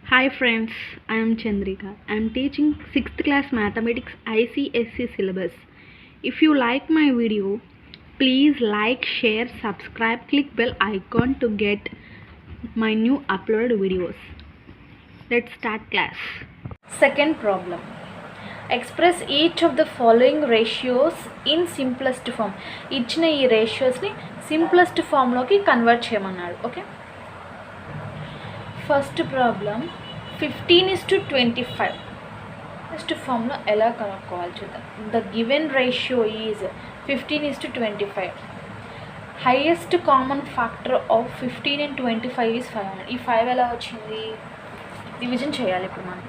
Hi friends, I am Chandrika. I am teaching 6th class mathematics ICSE syllabus. If you like my video, please like, share, subscribe, click bell icon to get my new uploaded videos. Let's start class. Second problem. Express each of the following ratios in simplest form. ఇచ్చిన ఈ రేషియోస్ని simplest ఫామ్లోకి convert చేయమన్నాడు. Okay, first problem 15:25 first ఫామ్లో ఎలా కనుక్కోవాలి చూద్దాం. The given ratio is 15:25. Highest common factor of 15 and 25 is 500. ఈ 5 ఎలా వచ్చింది? డివిజన్ చేయాలి ఇప్పుడు మనం.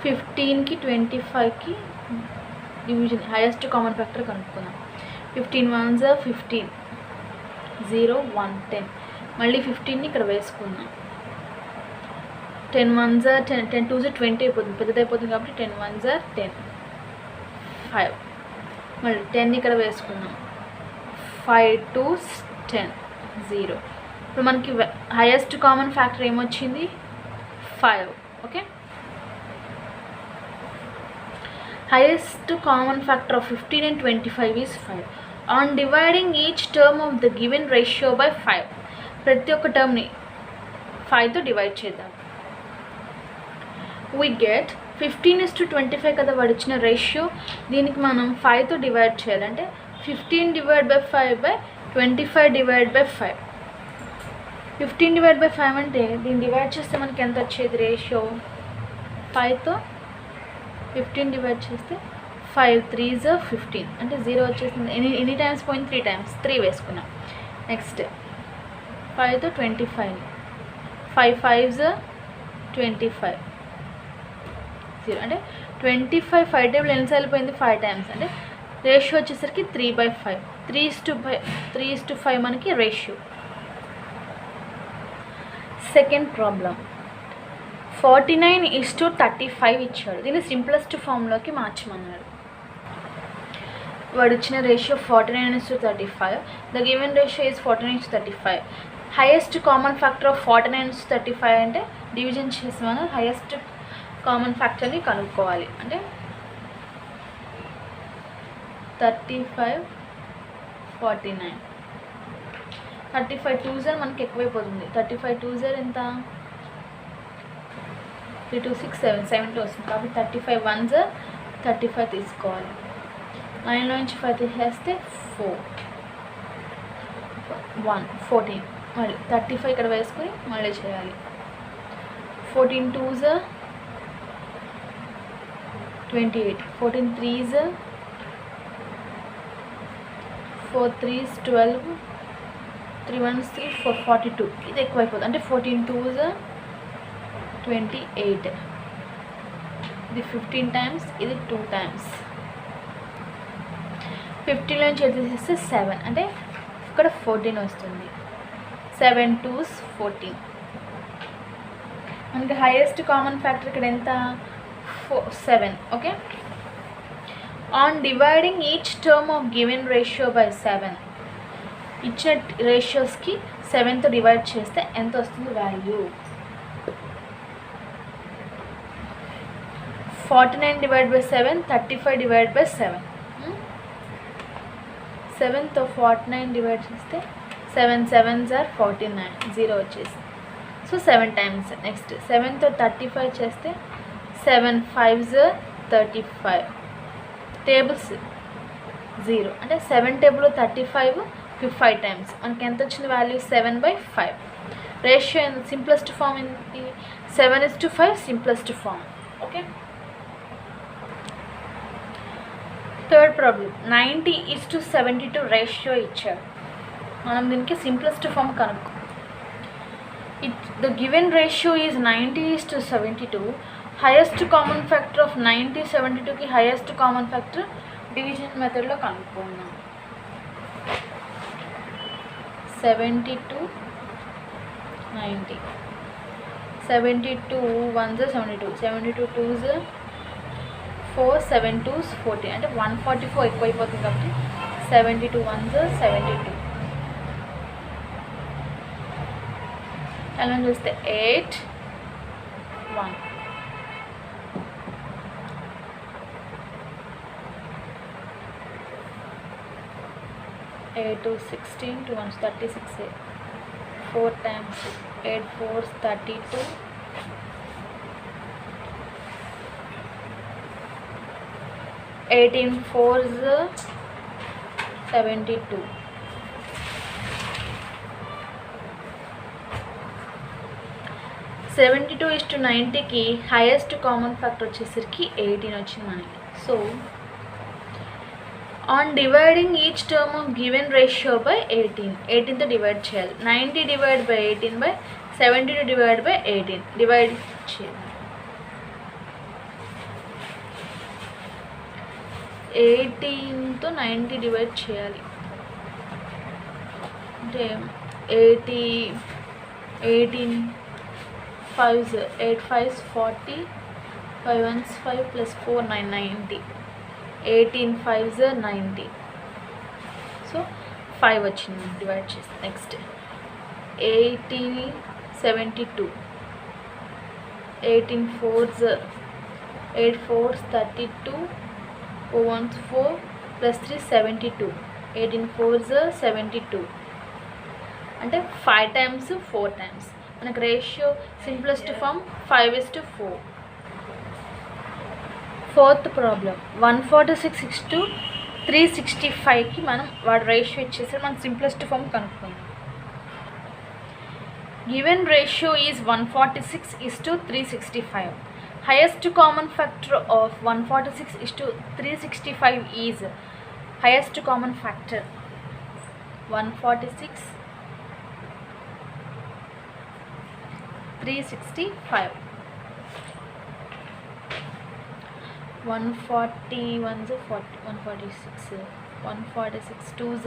15కి 25కి డివిజన్, హైయెస్ట్ కామన్ ఫ్యాక్టర్ కనుక్కుందాం. 15 1s 15, 0 1 10. మళ్ళీ 15ని ఇక్కడ వేసుకుందాం. 10 1s 10, 10 2s 20 అయిపోతుంది, పెద్దది అయిపోతుంది కాబట్టి 10 1s 10, 5. మళ్ళీ 10ని ఇక్కడ వేసుకుందాం. 5 2s 10, 0. ఇప్పుడు మనకి హైయెస్ట్ కామన్ ఫ్యాక్టర్ ఏమొచ్చింది? 5. Okay, highest common factor of 15 and 25 is 5. On dividing each term of the given ratio by 5, ప్రతి ఒక్క టర్మ్ని 5తో డివైడ్ చేద్దాం. we get 15:25 కదా వాడు ఇచ్చిన రేషియో. దీనికి మనం 5తో డివైడ్ చేయాలంటే 15 divide by 5 by 25 divide by 5. 15 divide by 5 అంటే దీన్ని డివైడ్ చేస్తే మనకి ఎంత వచ్చేది రేషియో? 5తో 15 డివైడ్ చేస్తే 5 3s 15 అంటే 0 వచ్చేసింది. ఎన్ని టైమ్స్ పోయింది? 3 టైమ్స్. 3 వేసుకున్నాం. నెక్స్ట్ 5తో 25, 5 5s 25, 0 అంటే 25 5 టేబుల్ ఎన్నిసార్లు పోయింది? 5 టైమ్స్. అంటే రేషియో వచ్చేసరికి 3/5. 3:5 మనకి రేషియో. సెకండ్ ప్రాబ్లం 49:35 ఇచ్చాడు. దీన్ని సింప్లెస్ట్ ఫామ్లోకి మార్చమన్నాడు. వాడు ఇచ్చిన ratio 49:35. The given ratio is 49:35. Highest common factor of 49:35 అంటే డివిజన్ చేసి మనం హైయెస్ట్ కామన్ ఫ్యాక్టర్ని కనుక్కోవాలి. అంటే 35 49. 35 2s మనకి ఎక్కువైపోతుంది. 35 2s ఎంత? 3 2 6 7 7 వస్తుంది కాబట్టి 35 1s 35 తీసుకోవాలి. 9లో నుంచి 5 తీసేస్తే 4 1 14. మళ్ళీ 35 ఇక్కడ వేసుకొని మళ్ళీ చేయాలి. 14 2s 28, 14 3s 4 3s 12, 3 1s 3 4 42. ఇది ఎక్కువైపోతుంది. అంటే 14 2s 28. ఇది 15 టైమ్స్, ఇది 2 టైమ్స్. 15లో నుంచి తీసేస్తే 7 అంటే ఇక్కడ 14 వస్తుంది. 7 2s 14. మనకి హైయెస్ట్ కామన్ ఫ్యాక్టర్ ఇక్కడ ఎంత? 7. Okay, on dividing each term of given ratio by 7, ఇచ్చిన రేషియోస్కి 7తో డివైడ్ చేస్తే ఎంత వస్తుంది value? 49 divide by 7, 35 divide by 7. 7తో 49 divide చేస్తే 7 7s 49, 0 వచ్చేసి. So 7 times. నెక్స్ట్ 7తో 35 చేస్తే 7 5s 35. టేబుల్స్ 0 అంటే 7 టేబుల్లో 35 5 టైమ్స్. మనకి ఎంత వచ్చింది వాల్యూ? 7/5. రేషియో సింప్లెస్ట్ ఫామ్ ఏంటి? 7:5 simplest form. Okay, third problem 90:72 ratio ఇచ్చాడు. మనం దీనికి సింప్లెస్ట్ ఫామ్ కనుక్కో. The given ratio is 90:72. Highest common factor of 90:72కి హైయెస్ట్ కామన్ ఫ్యాక్టర్ డివిజన్ మెథడ్లో కనుక్కుందాం. 72 90, 72 1s 72, 72 2s 4 7 2s 14 అంటే 144 ఎక్కువైపోతుంది కాబట్టి 72 1s 72. అలా చూస్తే 8 1. 8 to 16, 2 ones 36, 4 times 8 4s 32, 18 4s 72. Seventy two is to 90కి హైయెస్ట్ కామన్ ఫ్యాక్టర్ వచ్చేసరికి 18 వచ్చింది మనకి. So on dividing each term of given ratio by 18తో డివైడ్ చేయాలి. 90 divide by 18 by 72 divide by 18 divide చేయాలి. 18తో 90 డివైడ్ చేయాలి అంటే 18 5s 8 5s 40, 5 1s 5 plus 4 9 90, 18 5s 90. So 5 వచ్చింది డివైడ్ చేసి. Next 18 72, 18 4s 8 4s 32, 4 1s 4 plus 3 72, 18 4s 72 అంటే 5 times 4 times. మనకు ratio simplest form 5:4. Fourth problem 146:365కి మనం వాడు రేషియో ఇచ్చేసి మనం సింప్లెస్ట్ ఫామ్ కనుక్కుందాం. Given ratio is 146:365. Highest common factor of 146:365 is highest common factor 146 365. 141s 40, 146, 146 2s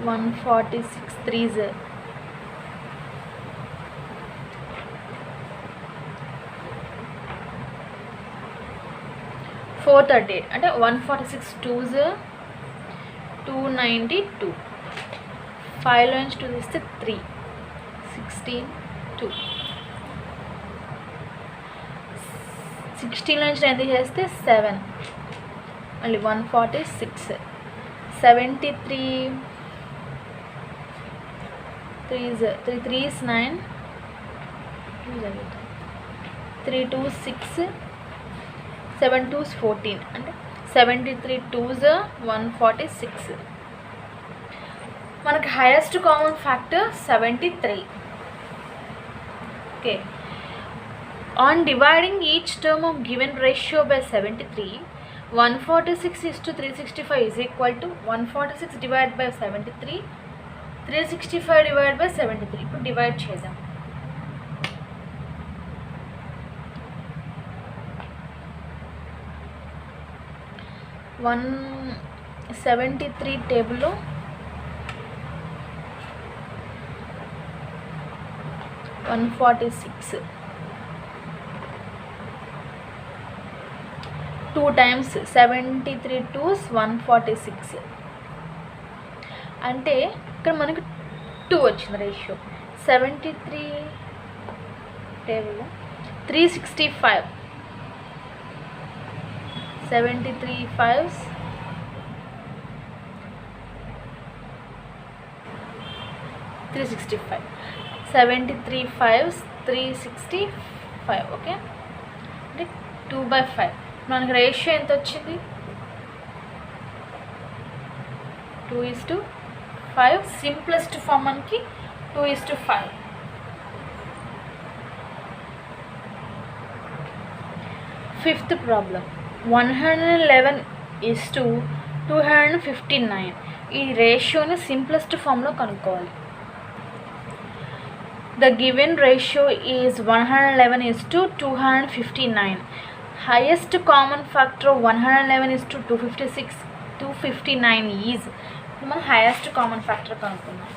146 3s 438 అంటే 146 2s 292. 5 lines 2 తీస్తే 3, 16 2. 16 lines ఎంత చేస్తే 7, మళ్ళీ 146, 73 3s 3 3s 9, 3 2s 6, 7 2s 14 అంటే 73 2s 146. మనకి highest common factor 73. Okay, on dividing each term of given ratio by 73, 146:365 is equal to 146 divide by 73, 365 divide by 73. ఇప్పుడు divide చేద్దాం. 173 టేబుల్లో 146 2 times 73 2s 146 అంటే ఇక్కడ మనకు 2 వచ్చింది ratio. 73 table 365, 73 5s 365, 73 5s 365. Okay, అంటే 2/5. మనకి రేషియో ఎంత వచ్చింది? 2:5. సింప్లెస్ట్ ఫామ్ మనకి 2:5. Fifth problem 111:259. ఈ రేషియోని సింప్లెస్ట్ ఫామ్లో కనుక్కోవాలి. The given ratio is 111:259. Highest common factor of 111:259 is మనం highest common factor కనుక్కుందాం.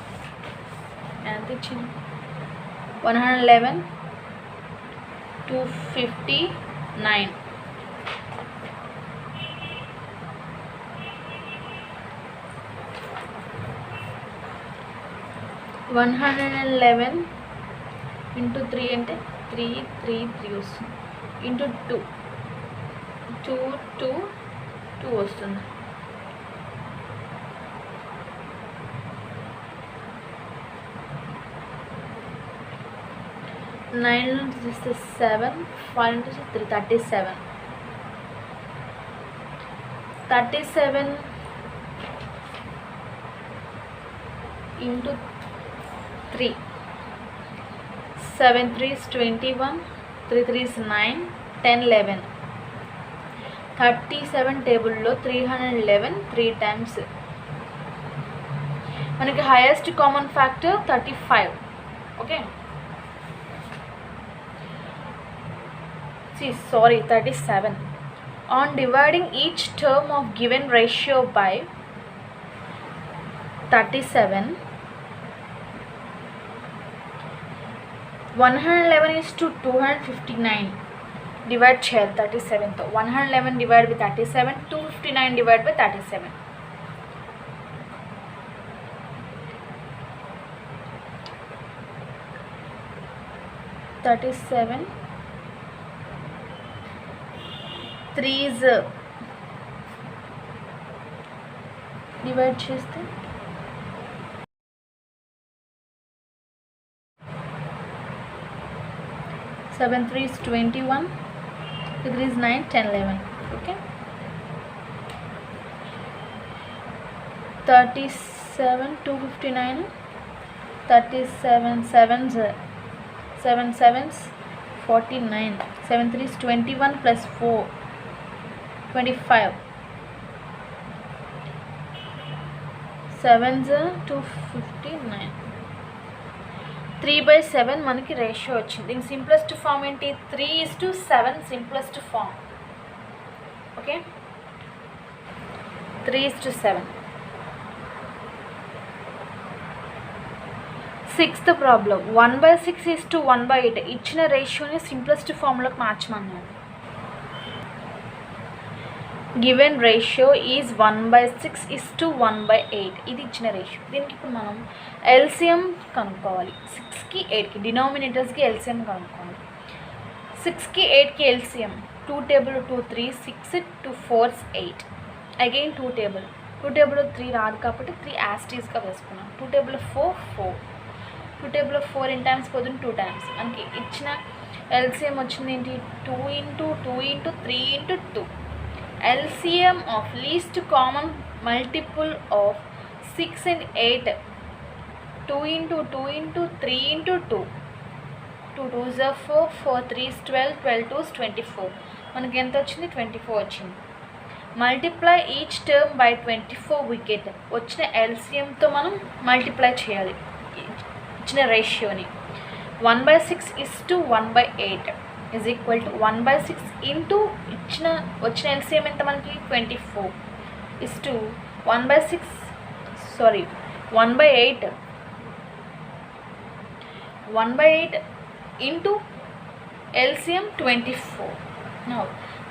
ఎంత ఇచ్చింది? 111:259. 111 ఇంటూ 3 అంటే 3 3 3 వస్తుంది, ఇంటూ 2 2 2 2 వస్తుంది. నైన్ నుంచి తీస్తే 7, 5 నుంచి 3 37 37 into 3 7 3 is 21 3 3 is 9 10 11 37 టేబుల్లో 311 3 times మనకి highest common factor 35. Okay, sorry 37. On dividing each term of given ratio by 37, 111 is to 259 divide చేయాలి 37తో. 111 divided by 37, 259 divided by 37. Threes divide చేస్తే 7 3 is 21 2 3 is 9 10 11. Okay, 37 259 37 7s 7 7s 49 7 3 is 21 plus 4 25 7s 259 3/7 మనకి ratio వచ్చింది. దీని simplest form ఏంటి? 3:7 simplest form. Okay, 3:7. Sixth problem 1/6 is to 1/8 ఇచ్చిన రేషియోని simplest ఫామ్లోకి మార్చమన్నాడు. Given ratio is 1/6 is to 1/8 ఇది ఇచ్చిన రేషియో. దీనికి ఇప్పుడు మనం ఎల్సిఎం కనుక్కోవాలి. 6కి 8కి డినామినేటర్స్కి ఎల్సిఎం కనుక్కోవాలి. 6కి 8కి ఎల్సిఎం 2 టేబుల్ 2 3 6 2 4 8 అగైన్ 2 టేబుల్ 3 రాదు కాబట్టి 3 యాస్టీస్గా వేసుకున్నాం. 2 టేబుల్ 4 4 2 టేబుల్ 4 ఇన్ టైమ్స్ పోతుంది 2 times. మనకి ఇచ్చిన ఎల్సిఎం వచ్చింది ఏంటి? 2 into 2 into 3 into 2. LCM of least common multiple of 6 and 8 2 into 2 into 3 into 2 2 2s are 4 4 3s 12 12 2s 24 మనకి ఎంత వచ్చింది? 24 వచ్చింది. Multiply each term by 24 wicket వచ్చిన ఎల్సిఎంతో మనం మల్టిప్లై చేయాలి ఇచ్చిన రేషియోని. 1/6 is to 1/8 is equal to 1/6 into వచ్చిన ఎల్సిఎం ఎంత మనకి? 24 is to 1/8 1/8 into LCM 24. Now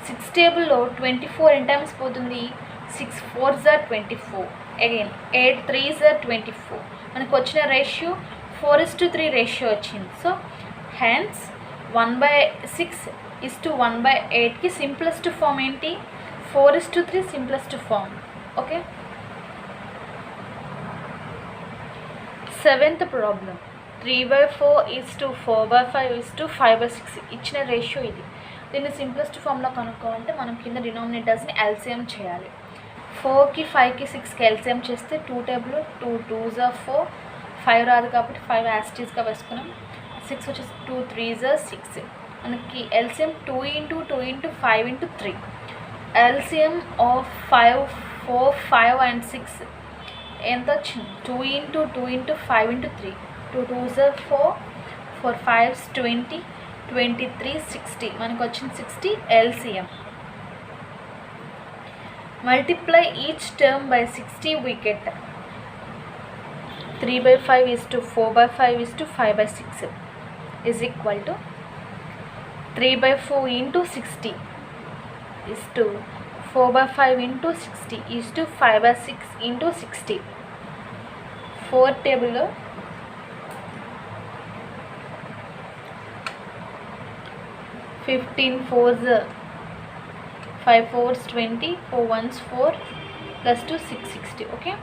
6 టేబుల్లో 24 ఎన్ టైమ్స్ పోతుంది? 6 4s are 24 again 8 3s are 24. మనకు వచ్చిన రేషియో 4:3 రేషియో వచ్చింది. సో హెన్స్ 1/6 is to 1/8కి సింప్లెస్ట్ ఫామ్ ఏంటి? 4:3 simplest form. Okay, seventh problem 3/4 is to 4/5 is to 5/6 ఇచ్చిన రేషియో ఇది. దీన్ని సింప్లెస్ట్ ఫామ్లో కనుక్కోవాలంటే మనం కింద డినామినేటర్స్ని ఎల్సిఎం చేయాలి. 4కి 5కి 6కి ఎల్సిఎం చేస్తే 2 టేబుల్ 2 2s are 4 5 రాదు కాబట్టి 5 యాస్టీస్గా వేసుకున్నాం. 6 వచ్చేసి 2 3s are 6 మనకి LCM 2 into 2 into 5 into 3. LCM of 5 4 5 and 6 ఎంత వచ్చింది? 2 into 2 into 5 into 3 2 2s are 4 4 5s 20 23 60 మనకు వచ్చింది 60 LCM. Multiply each term by 60 wicket 3/5 is to 4/5 is to 5/6 is equal to 3/4 into 60 is to 4/5 into 60 is to 5/6 into 60. 4 టేబుల్లో 15 fours 5 fours 20, 4 ones 4 plus 2 660. Okay,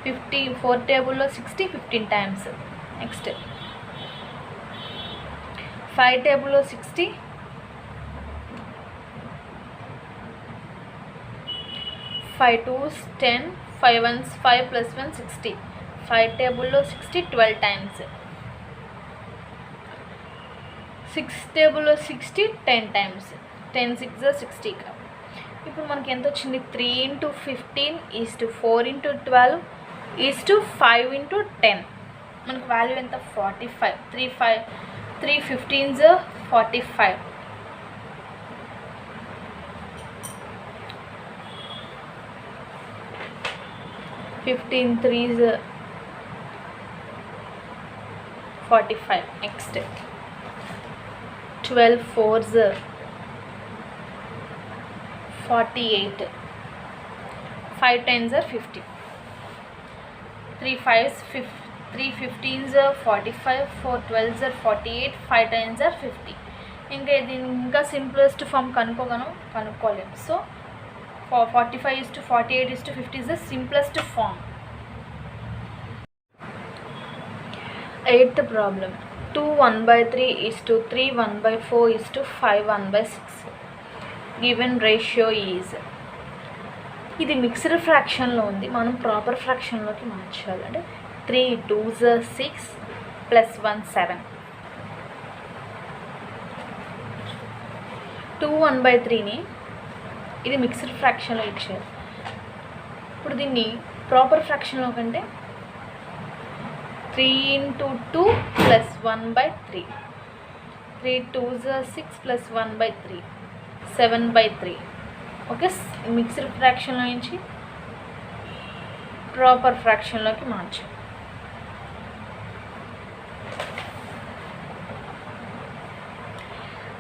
54 table లో 60 15 times. Next 5 table లో 60, 5 twos 10, 5 ones 5 plus 1 60. 5 table లో 60 12 times. 6 table లో 60 10 times. 10 6 60. ఇప్పుడు మనకి ఎంత వచ్చింది? 3 into 15 is to 4 into 12 is to 5 into 10. మనకు వాల్యూ ఎంత? 45. 3 15s 45. Fifteen 3s 45. Next 12 4s 48. 5 10s 50. 3 5s 3 15s 45. 4 12s 48. 5 10s 50. ఇంకా దీని ఇంకా సింప్లెస్ట్ ఫామ్ కనుక్కోలేము. So 45 is to 48 is to 50 is the simplest form. 8th problem. 2 1/3 is to 3 1/4 is to 5 1/6. Given ratio is. ఇది mixed ఫ్రాక్షన్లో ఉంది, మనం proper ఫ్రాక్షన్లోకి మార్చాలి. అంటే 3 2s 6 plus 1 7. 2 1/3ని ఇది మిక్స్డ్ ఫ్రాక్షన్లో ఇచ్చారు. ఇప్పుడు దీన్ని ప్రాపర్ ఫ్రాక్షన్లో కంటే 3 into 2 plus 1/3. 3 2s 6 plus 1/3 7/3. Okay, mixed ఫ్రాక్షన్లో నుంచి ప్రాపర్ ఫ్రాక్షన్లోకి మార్చాం.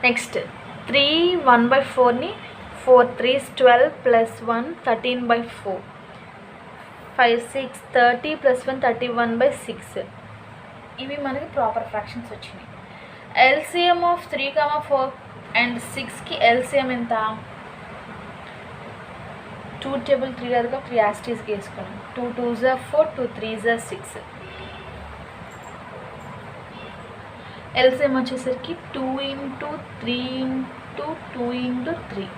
నెక్స్ట్ 3 1/4ని 4 3s 12 plus 1 13/4. 5 6 30 plus 1 31/6. ఇవి మనకి ప్రాపర్ ఫ్రాక్షన్స్ వచ్చినాయి. ఎల్సిఎం ఆఫ్ 3 4 and 6కి ఎల్సిఎం ఎంత? 2 టేబుల్ 3 దగ్గర 3 యాస్టీస్కి వేసుకున్నాం. 2 2s 4 2 3s 6. ఎల్సిఎం వచ్చేసరికి 2 into 3 into 2 into 3.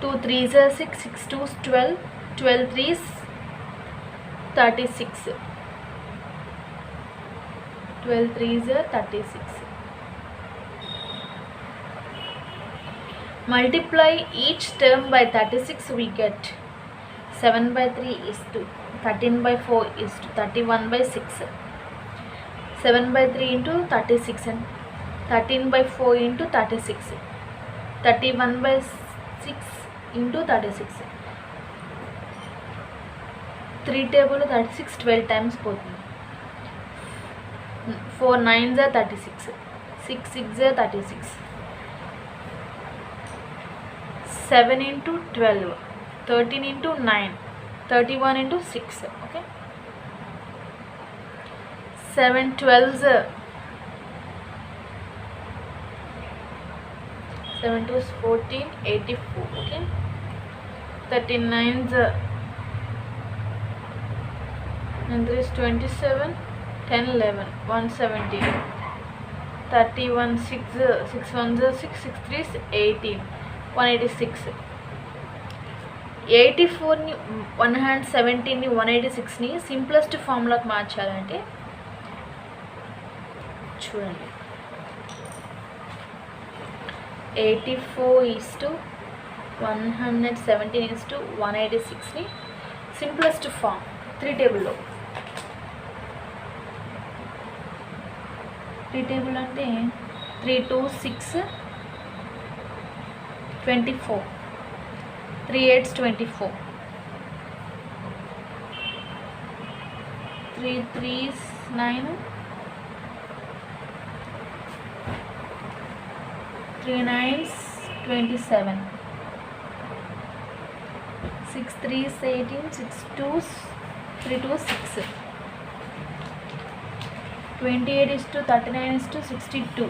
2 3s 6 6 2s 12 12 3s 36. 12 3s 36. Multiply each term by 36, we get 7/3 is to 13/4 is to 31/6. 7/3 into 36 and 13/4 into 36. 31/6 into 36. 3 table 36 12 times పోతుంది. 4 9s 36. 6 6s 36. 7 into 12 13 into 9 31 into 6. Okay, 7 12s 7 2s 14 84. Okay, 39s and 3 is 27 10 11 117. 31 6 6 1s 6 6 3s 18 186. 84ని 117ని 186ని simplest ఫార్ములాకి మార్చాలంటే చూడండి, 84 is to 117 is to 186ని simplest form 3 టేబుల్లో. 3 table అంటే 3 2 6 24. 3 8s 24. 3 3s 9. 3 9s 27. 6 3s 18. 6 2s 3 2s 6. 28 is to 39 is to 62.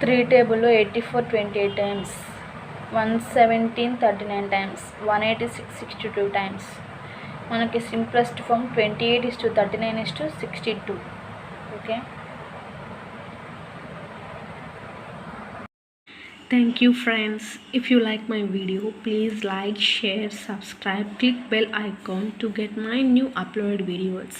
3 టేబుల్లో 84 28 టైమ్స్, 117 39 టైమ్స్, 186 62 టైమ్స్. మనకి simplest form 28:39:62. Okay. Thank you friends. If you like my video, please like, share, subscribe, click bell icon to get my new uploaded videos.